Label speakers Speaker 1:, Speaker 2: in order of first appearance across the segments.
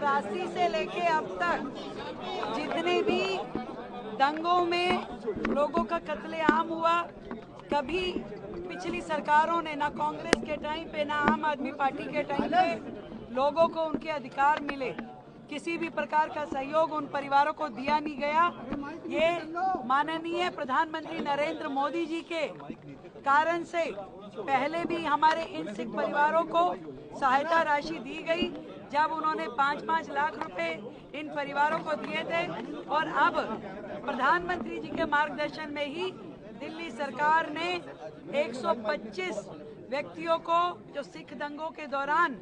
Speaker 1: 84 से लेके अब तक जितने भी दंगों में लोगों का कत्लेआम हुआ, कभी पिछली सरकारों ने, ना कांग्रेस के टाइम पे ना आम आदमी पार्टी के टाइम पे लोगों को उनके अधिकार मिले, किसी भी प्रकार का सहयोग उन परिवारों को दिया नहीं गया। ये माननीय प्रधानमंत्री नरेंद्र मोदी जी के कारण से पहले भी हमारे इन सिख परिवारों को सहायता राशि दी गई, जब उन्होंने 5-5 लाख रुपए इन परिवारों को दिए थे। और अब प्रधानमंत्री जी के मार्गदर्शन में ही दिल्ली सरकार ने 125 व्यक्तियों को जो सिख दंगों के दौरान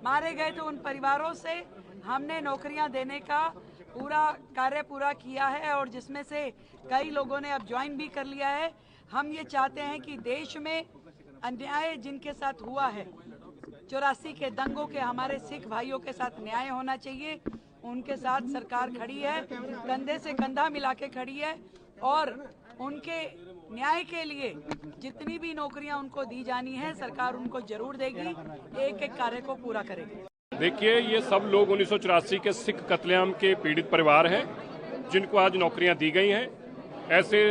Speaker 1: मारे गए थे, उन परिवारों से हमने नौकरियां देने का कार्य पूरा किया है, और जिसमें से कई लोगों ने अब ज्वाइन भी कर लिया है। हम ये चाहते हैं कि देश में अन्याय जिनके साथ हुआ है, 84 के दंगों के हमारे सिख भाइयों के साथ न्याय होना चाहिए। उनके साथ सरकार खड़ी है, कंधे से कंधा मिला के खड़ी है, और उनके न्याय के लिए जितनी भी नौकरियां उनको दी जानी है, सरकार उनको जरूर देगी, एक एक कार्य को पूरा करेगी।
Speaker 2: देखिए, ये सब लोग 1984 के सिख कत्लेआम के पीड़ित परिवार हैं, जिनको आज नौकरियां दी गई हैं। ऐसे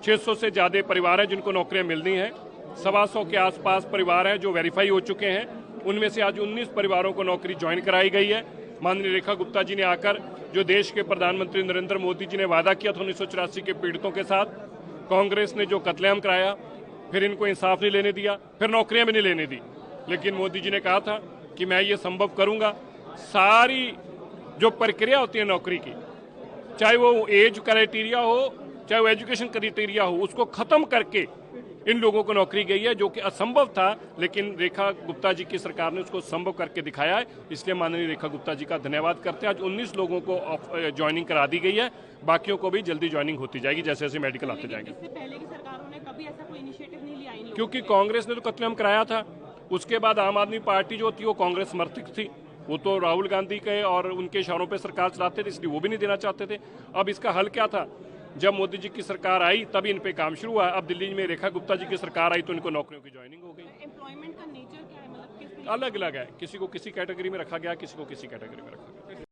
Speaker 2: 600 से ज़्यादा परिवार हैं जिनको नौकरियां मिलनी हैं। 125 के आसपास परिवार हैं जो वेरीफाई हो चुके हैं। उनमें से आज 19 परिवारों को नौकरी ज्वाइन कराई गई है। माननीय रेखा गुप्ता जी ने आकर, जो देश के प्रधानमंत्री नरेंद्र मोदी जी ने वादा किया था 1984 के पीड़ितों के साथ, कांग्रेस ने जो कत्लेआम कराया, फिर इनको इंसाफ नहीं लेने दिया, फिर नौकरियां भी नहीं लेने दी। लेकिन मोदी जी ने कहा था कि मैं ये संभव करूंगा। सारी जो प्रक्रिया होती है नौकरी की, चाहे वो एज क्राइटेरिया हो, चाहे वो एजुकेशन क्राइटेरिया हो, उसको खत्म करके इन लोगों को नौकरी गई है, जो कि असंभव था। लेकिन रेखा गुप्ता जी की सरकार ने उसको संभव करके दिखाया है। इसलिए माननीय रेखा गुप्ता जी का धन्यवाद करते हैं। आज 19 लोगों को ज्वाइनिंग करा दी गई है, बाकियों को भी जल्दी ज्वाइनिंग होती जाएगी जैसे जैसे मेडिकल आते जाएंगे।
Speaker 3: इससे पहले की सरकारों ने कभी ऐसा कोई इनिशिएटिव नहीं लिया,
Speaker 2: क्योंकि कांग्रेस ने तो कत्लेआम कराया था। उसके बाद आम आदमी पार्टी जो थी वो कांग्रेस समर्थित थी, वो तो राहुल गांधी के और उनके इशारों पे सरकार चलाते थे, इसलिए वो भी नहीं देना चाहते थे। अब इसका हल क्या था? जब मोदी जी की सरकार आई तभी इन पे काम शुरू हुआ। अब दिल्ली में रेखा गुप्ता जी की सरकार आई तो इनको नौकरियों की ज्वाइनिंग हो गई।
Speaker 3: एम्प्लॉयमेंट का नेचर क्या है, मतलब
Speaker 2: अलग अलग है, किसी को किसी कैटेगरी में रखा गया, किसी को किसी कैटेगरी में रखा गया।